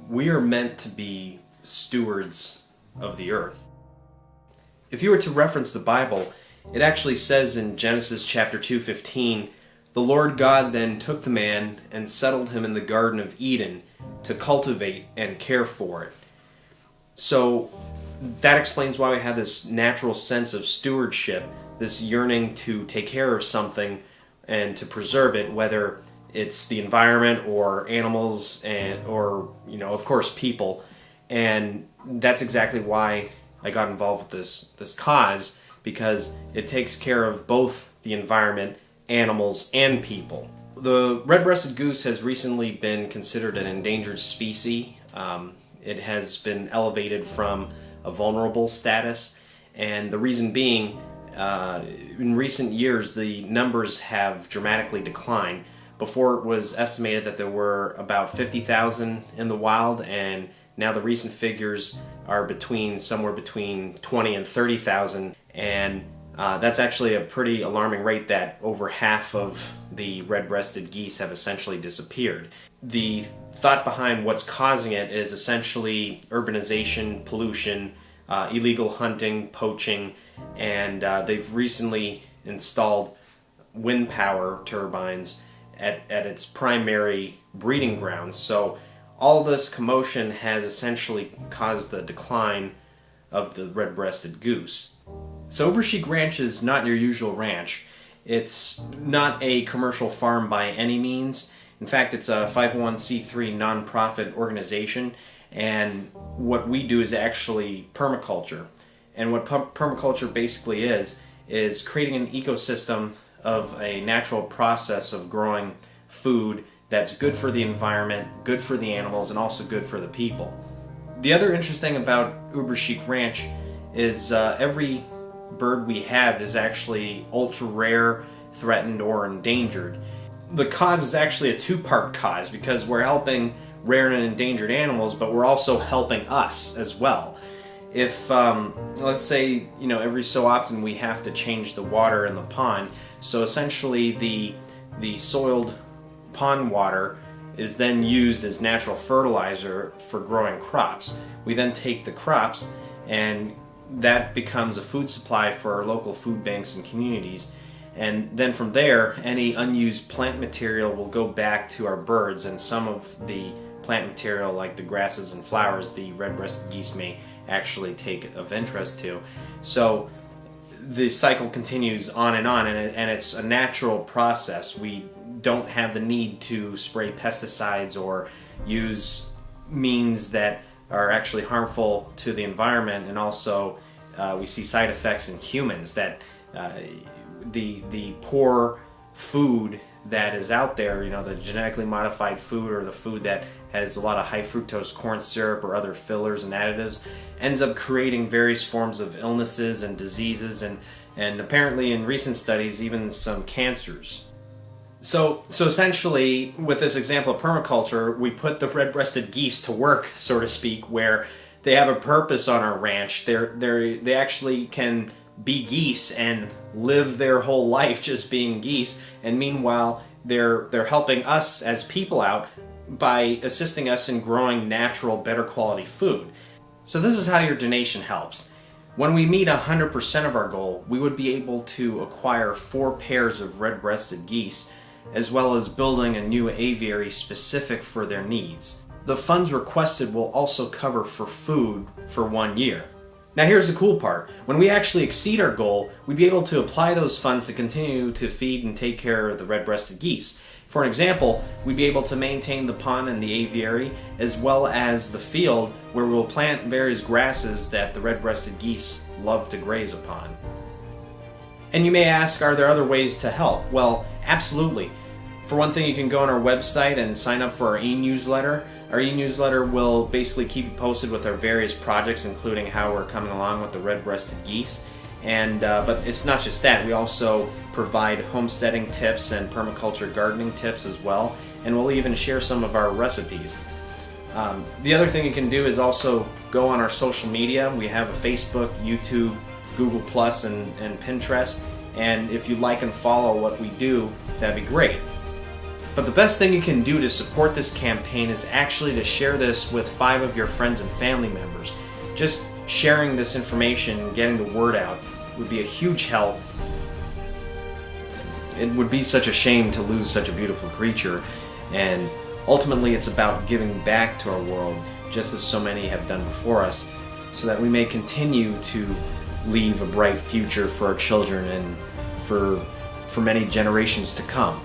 we are meant to be stewards of the earth. If you were to reference the Bible, it actually says in Genesis chapter 2:15, "The Lord God then took the man and settled him in the Garden of Eden to cultivate and care for it." So that explains why we have this natural sense of stewardship, this yearning to take care of something and to preserve it, whether it's the environment or animals or of course people. And that's exactly why I got involved with this cause, because it takes care of both the environment, animals, and people. The red-breasted goose has recently been considered an endangered species. It has been elevated from a vulnerable status, and the reason being, in recent years the numbers have dramatically declined. Before, it was estimated that there were about 50,000 in the wild, and now the recent figures are somewhere between 20 and 30,000, and that's actually a pretty alarming rate that over half of the red-breasted geese have essentially disappeared. The thought behind what's causing it is essentially urbanization, pollution, illegal hunting, poaching, and they've recently installed wind power turbines at its primary breeding grounds. So all this commotion has essentially caused the decline of the red-breasted goose. So Oberscheik Ranch is not your usual ranch. It's not a commercial farm by any means. In fact, it's a 501c3 nonprofit organization, and what we do is actually permaculture. And what permaculture basically is creating an ecosystem of a natural process of growing food that's good for the environment, good for the animals, and also good for the people. The other interesting about Oberscheik Ranch is every bird we have is actually ultra rare, threatened, or endangered. The cause is actually a two-part cause, because we're helping rare and endangered animals, but we're also helping us as well. If let's say every so often we have to change the water in the pond, so essentially the soiled pond water is then used as natural fertilizer for growing crops. We then take the crops, and that becomes a food supply for our local food banks and communities. And then from there, any unused plant material will go back to our birds, and some of the plant material, like the grasses and flowers, the red-breasted geese may actually take of interest to. So the cycle continues on, and it's a natural process. We don't have the need to spray pesticides or use means that are actually harmful to the environment, and also we see side effects in humans that the poor food that is out there, the genetically modified food, or the food that has a lot of high fructose corn syrup or other fillers and additives, ends up creating various forms of illnesses and diseases, and apparently in recent studies even some cancers. So essentially, with this example of permaculture, we put the red-breasted geese to work, so to speak, where they have a purpose on our ranch. They actually can be geese and live their whole life just being geese, and meanwhile they're helping us as people out by assisting us in growing natural, better quality food. So this is how your donation helps. When we meet 100% of our goal, we would be able to acquire 4 pairs of red-breasted geese, as well as building a new aviary specific for their needs. The funds requested will also cover for food for 1 year. Now here's the cool part. When we actually exceed our goal, we'd be able to apply those funds to continue to feed and take care of the red-breasted geese. For an example, we'd be able to maintain the pond and the aviary, as well as the field where we'll plant various grasses that the red-breasted geese love to graze upon. And you may ask, are there other ways to help? Well, absolutely. For one thing, you can go on our website and sign up for our e-newsletter. Our e-newsletter will basically keep you posted with our various projects, including how we're coming along with the red-breasted geese. And but it's not just that. We also provide homesteading tips and permaculture gardening tips as well, and we'll even share some of our recipes. The other thing you can do is also go on our social media. We have a Facebook, YouTube, Google+, and Pinterest. And if you like and follow what we do, that'd be great. But the best thing you can do to support this campaign is actually to share this with 5 of your friends and family members. Just sharing this information and getting the word out would be a huge help. It would be such a shame to lose such a beautiful creature, and ultimately it's about giving back to our world, just as so many have done before us, so that we may continue to leave a bright future for our children and for many generations to come.